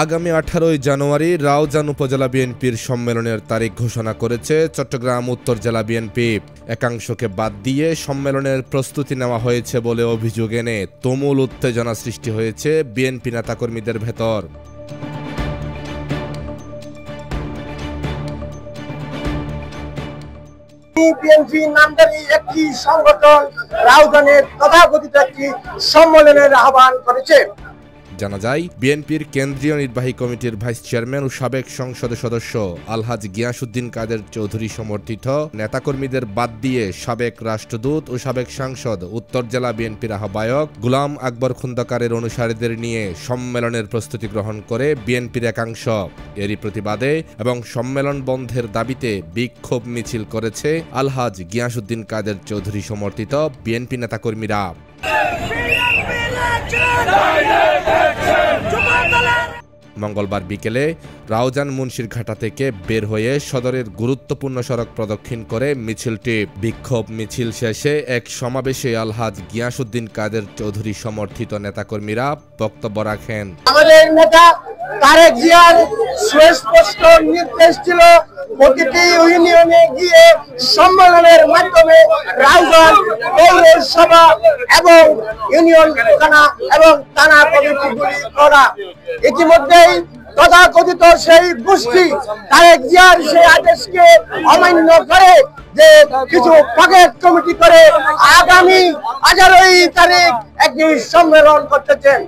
আগামী 18 জানুয়ারি রাউজান উপজেলা বিএনপির সম্মেলনের তারিখ ঘোষণা করেছে চট্টগ্রাম উত্তর জেলা বিএনপি। একাংশকে বাদ দিয়ে সম্মেলনের প্রস্তুতি নেওয়া হয়েছে বলে অভিযোগ এনে তুমুল উত্তেজনা সৃষ্টি হয়েছে বিএনপি নেতাকর্মীদের ভেতর। বিএনপি নামধারী একটি সংগঠন রাউজানের তথাকথিত একটি সম্মেলনের আহ্বান করেছে। জানা যায়, বিএনপির কেন্দ্রীয় নির্বাহী কমিটির ভাইস চেয়ারম্যান ও সাবেক সংসদ সদস্য আলহাজ গিয়াসউদ্দিন কাদের চৌধুরী সমর্থিত নেতাকর্মীদের বাদ দিয়ে সাবেক রাষ্ট্রদূত ও সাবেক সাংসদ উত্তর জেলা বিএনপির আহ্বায়ক গোলাম আকবর খন্দকারের অনুসারীদের নিয়ে সম্মেলনের প্রস্তুতি গ্রহণ করে বিএনপির একাংশ। এরই প্রতিবাদে এবং সম্মেলন বন্ধের দাবিতে বিক্ষোভ মিছিল করেছে আলহাজ গিয়াসউদ্দিন কাদের চৌধুরী সমর্থিত বিএনপি নেতাকর্মীরা। মঙ্গলবার বিকেলে রাউজান মুন্সিরঘাটা থেকে বের হয়ে সদরের গুরুত্বপূর্ণ সড়ক প্রদক্ষিণ করে মিছিলটি। বিক্ষোভ মিছিল শেষে এক সমাবেশে আলহাজ গিয়াসউদ্দিন কাদের চৌধুরী সমর্থিত নেতাকর্মীরা বক্তব্য রাখেন। আমাদের নেতা তারেক জিয়ার সুস্পষ্ট নির্দেশ ছিল প্রতিটি ইউনিয়নে গিয়ে সম্মেলনের মাধ্যমে রাউজান পৌরসভা এবং ইউনিয়ন থানা এবং থানা কমিটিগুলি করা। ইতিমধ্যেই তথাকথিত সেই গোষ্ঠী তারেক জিয়ার সেই আদেশকে অমান্য করে যে কিছু পকেট কমিটি করে আগামী 18 তারিখ একটি সম্মেলন করতেছেন।